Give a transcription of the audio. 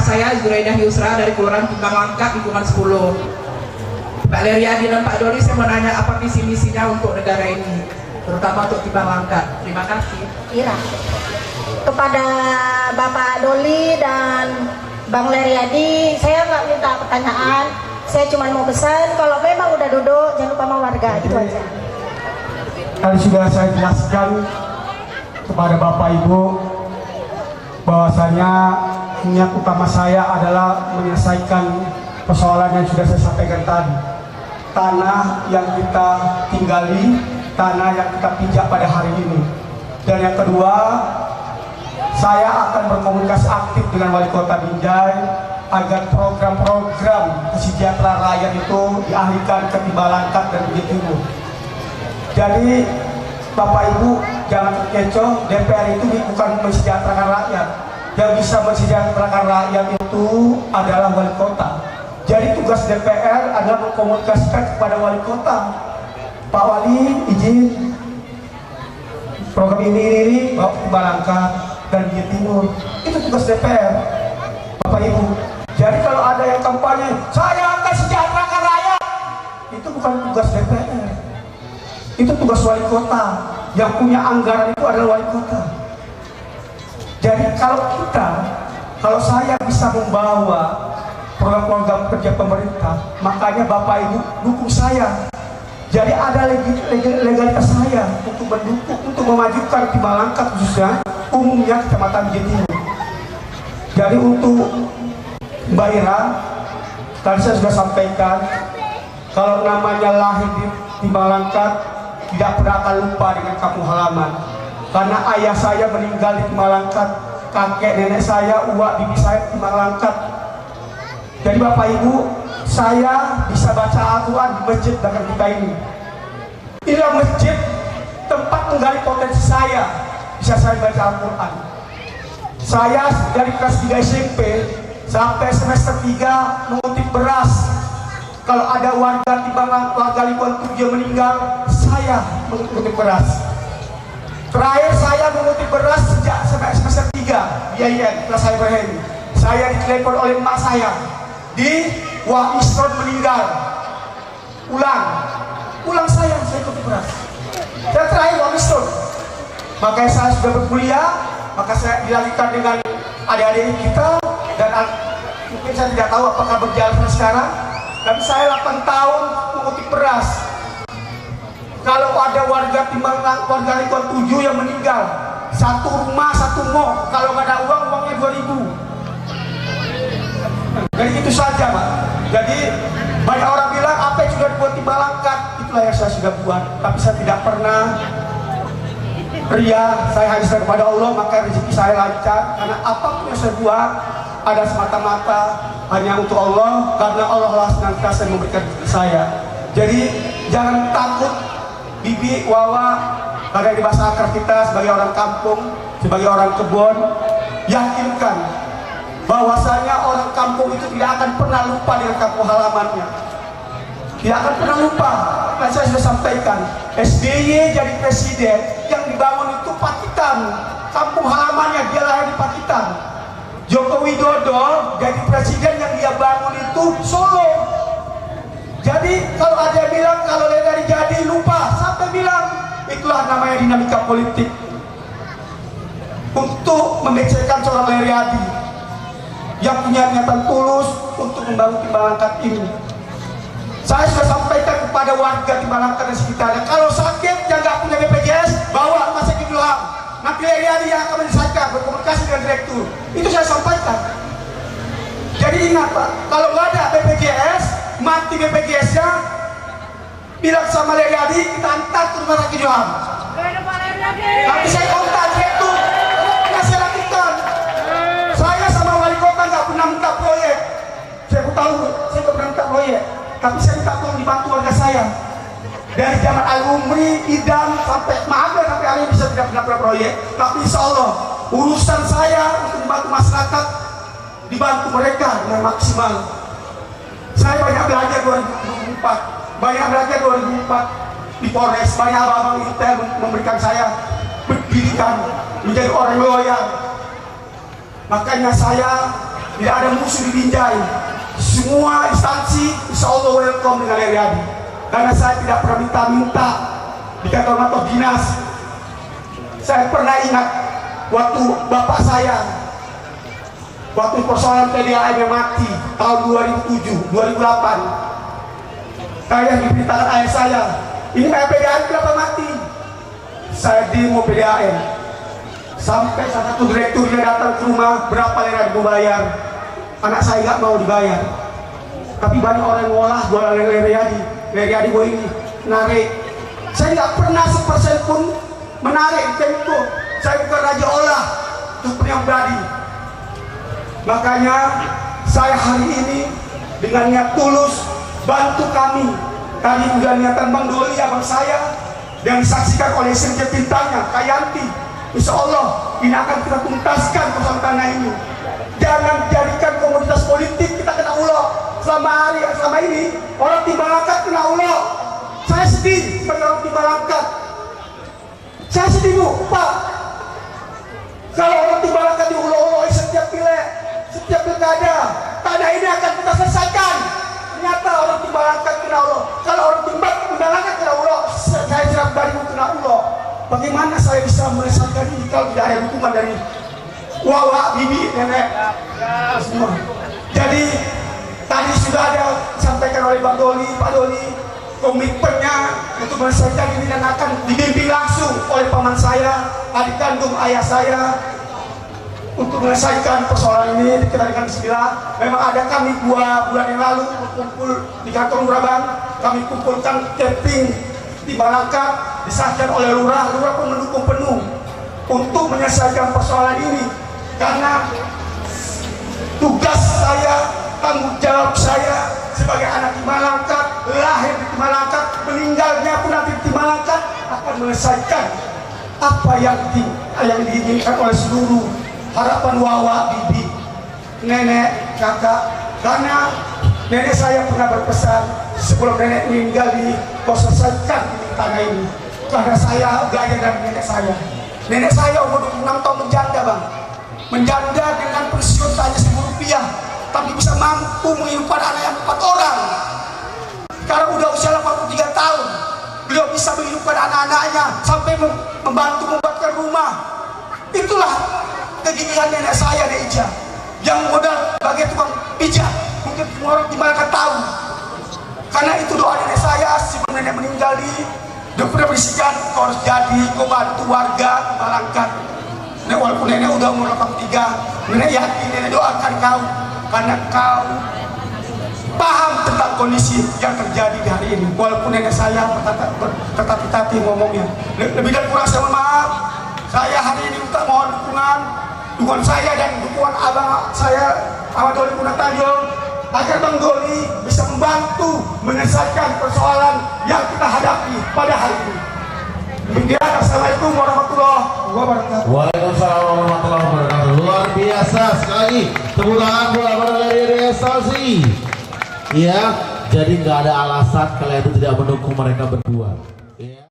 saya Zuraidah Yusra dari Kelurahan Timbang Langkat, lingkungan 10. Pak Leriadi dan Pak Doli, saya mau nanya apa visi misinya untuk negara ini, terutama untuk Timbang Langkat. Terima kasih. Iya. Kepada Bapak Doli dan Bang Leriadi, saya nggak minta pertanyaan, saya cuma mau pesan kalau memang udah duduk jangan lupa sama warga, gitu aja. Tadi sudah saya jelaskan kepada Bapak Ibu bahwasanya niat utama saya adalah menyelesaikan persoalan yang sudah saya sampaikan tadi. Tanah yang kita tinggali, tanah yang kita pijak pada hari ini. Dan yang kedua, saya akan berkomunikasi aktif dengan Wali Kota Binjai agar program-program kesejahteraan rakyat itu dialihkan ke Timbang Langkat dan Bukit Timur. Jadi Bapak Ibu jangan terkecoh, DPR itu bukan mensejahterakan rakyat. Yang bisa mensejahterakan rakyat itu adalah Wali Kota. Jadi tugas DPR adalah mengkomunikasikan kepada Wali Kota. Pak Wali izin program ini bawa ke Timbang Langkat dan Bukit Timur. Itu tugas DPR, Bapak Ibu. Jadi kalau ada yang kampanye saya akan sejahterakan rakyat, itu bukan tugas DPR. Itu tugas Wali Kota. Yang punya anggaran itu adalah Wali Kota. Jadi kalau saya bisa membawa program-program kerja pemerintah, makanya Bapak Ibu dukung saya. Jadi ada legalitas saya untuk mendukung, untuk memajukan Timbang Langkat khususnya, umumnya Kecamatan Bukit Timur. Jadi untuk Mbak Ira, tadi saya sudah sampaikan, kalau namanya lahir di Timbang Langkat, tidak pernah akan lupa dengan kampung halaman. Karena ayah saya meninggal di Timbang Langkat, kakek nenek saya, uak bibi saya di Timbang Langkat. Jadi Bapak Ibu, saya bisa baca Al-Quran di masjid dekat kita ini. Inilah masjid tempat menggali potensi saya, bisa saya baca Al-Quran. Saya dari kelas 3 SMP sampai semester 3 mengutip beras. Kalau ada warga Timbang Langkat, warga lingkungan 7 meninggal, saya mengutip beras. Terakhir saya mengutip beras sejak semester 3 IAIN, kelas saya berhenti. Saya ditelepon oleh emak saya di Wahistron meninggal. Ulang saya ikut beras. Dan terakhir Wahistron. Makanya saya sudah berkuliah, maka saya dilanjutkan dengan adik-adik kita dan mungkin saya tidak tahu apakah berjalan sekarang. Tapi saya 8 tahun mengutip beras. Kalau ada warga Timbang Langkat, warga lingkungan 7 yang meninggal, satu rumah, satu mok, kalau nggak ada uang, uangnya 2.000. Jadi itu saja, Pak. Jadi banyak orang bilang apa yang sudah dibuat Timbang Langkat, itulah yang saya sudah buat. Tapi saya tidak pernah ria, saya hanya kepada Allah, maka rezeki saya lancar. Karena apapun yang saya buat ada semata-mata hanya untuk Allah, karena Allah lah senantiasa memberikan rezeki saya. Jadi jangan takut, Bibi, Wawa, karena di bahasa akar kita sebagai orang kampung, sebagai orang kebun, yakinkan bahwasanya orang kampung itu tidak akan pernah lupa dengan kampung halamannya. Tidak akan pernah lupa. Dan saya sudah sampaikan, SBY jadi presiden, yang dibangun itu Pacitan, kampung halamannya, dia lahir di Pacitan. Joko Widodo jadi presiden, yang dia bangun itu Solo. Jadi kalau ada yang bilang kalau dari jadi lupa, sampai bilang itulah namanya dinamika politik untuk memecahkan seorang Leriadi yang punya niatan tulus untuk membangun Timbang Langkat ini. Saya sudah sampaikan kepada warga Timbang Langkat dan sekitarnya, kalau sakit yang nggak punya BPJS, bawa rumah sakit Ilham. Nanti Leriadi yang akan menyelesaikan, berkomunikasi dengan direktur. Itu saya sampaikan. Jadi ingat Pak, kalau nggak ada BPJS, mati BPJS-nya, bilang sama Leriadi, kita antar ke rumah sakit Ilham. Tapi saya kontak direktur, pernah saya lakukan. Saya sama Wali Kota nggak pernah minta proyek. Saya tahu, saya nggak pernah minta proyek. Tapi saya minta tolong dibantu warga saya. Dari zaman Al-Umri, Idam, sampai maaf ya, sampai hari ini bisa tidak pernah proyek. Tapi insya Allah, urusan saya untuk membantu masyarakat, dibantu mereka dengan maksimal. Saya banyak belajar 2004, banyak belajar 2004 di Polres, banyak abang-abang intel memberikan saya pendidikan menjadi orang loyal. Makanya saya tidak ada musuh di Binjai. Semua instansi insya Allah welcome dengan Leriadi. Karena saya tidak pernah minta-minta di kantor-kantor dinas. Saya pernah ingat waktu bapak saya, waktu persoalan PDAM yang mati tahun 2007, 2008. Saya diberitakan ayah saya, ini PDAM kenapa mati? Saya demo PDAM. Sampai salah satu direkturnya datang ke rumah, berapa Leriadi mau bayar? Anak saya nggak mau dibayar. Tapi banyak orang yang ngolah jualan Leriadi gue ini narik. Saya nggak pernah sepersen pun menarik tempo. Saya bukan raja olah, itu yang berani. Makanya saya hari ini dengan niat tulus bantu kami. Tadi udah niatan Bang Doli, abang saya, yang disaksikan oleh istri pintanya, Kayanti. Insya Allah ini akan kita tuntaskan persoalan tanah ini. Jangan jadikan komoditas politik kita kena ulo. Selama ini orang Timbangangkat kena ulo. Saya sedih sebagai orang Timbangangkat. Saya sedih Bu, Pak. Kalau orang Timbangangkat diulo-uloi setiap pileg, setiap pilkada, tanah ini akan kita selesaikan. Ternyata orang Timbangangkat kena ulo. Kalau orang Timbangangkat kena ulo, saya Jerat Barimu kena ulo. Bagaimana saya bisa menyelesaikan ini kalau tidak ada dukungan dari wawa, bibi, nenek, semua. Jadi tadi sudah ada disampaikan oleh Bang Doli, Pak Doli, komitmennya untuk menyelesaikan ini dan akan dibimbing langsung oleh paman saya, adik kandung ayah saya untuk menyelesaikan persoalan ini. Kita dengan bismillah. Memang ada kami 2 bulan yang lalu berkumpul di kantor Lurah, kami kumpulkan camping di Balangka, disahkan oleh Lurah pun mendukung penuh untuk menyelesaikan persoalan ini. Karena tugas saya, tanggung jawab saya sebagai anak Timbangangkat, lahir di Timbangangkat, meninggalnya pun nanti di Timbangangkat, akan menyelesaikan apa yang diinginkan oleh seluruh harapan wawa, bibi, nenek, kakak. Karena nenek saya pernah berpesan sebelum nenek meninggal kau selesaikan tanah ini. Karena saya belajar dari nenek saya. Nenek saya umur 26 tahun menjanda Bang. Menjanda dengan pensiun saja Rp1.000, tapi bisa mampu menghidupkan anak yang 4 orang. Sekarang udah usia 83 tahun, beliau bisa menghidupkan anak-anaknya sampai membantu membuatkan rumah. Itulah kegigihan nenek saya, Nek Ija, yang modal sebagai tukang pijat. Mungkin semua orang di mana tahu. Karena itu doa nenek saya sebelum nenek meninggal dia pernah berisikan, kau harus jadi, kau bantu warga Balangkat. Nek, walaupun nenek udah umur 83, nenek yakin, nenek doakan kau karena kau paham tentang kondisi yang terjadi di hari ini. Walaupun nenek saya bertati-tati ngomongnya, lebih dan kurang saya mohon maaf. Saya hari ini minta mohon dukungan saya dan dukungan abang saya Ahmad Doli Punatajo, agar Bang Doli bisa membantu menyelesaikan persoalan yang kita hadapi pada hari ini. Demikian, assalamualaikum warahmatullahi wabarakatuh. Waalaikumsalam warahmatullahi wabarakatuh. Luar biasa sekali lagi. Tepuk tangan buat dari Salsi. Ya, jadi nggak ada alasan kalian itu tidak mendukung mereka berdua. Ya.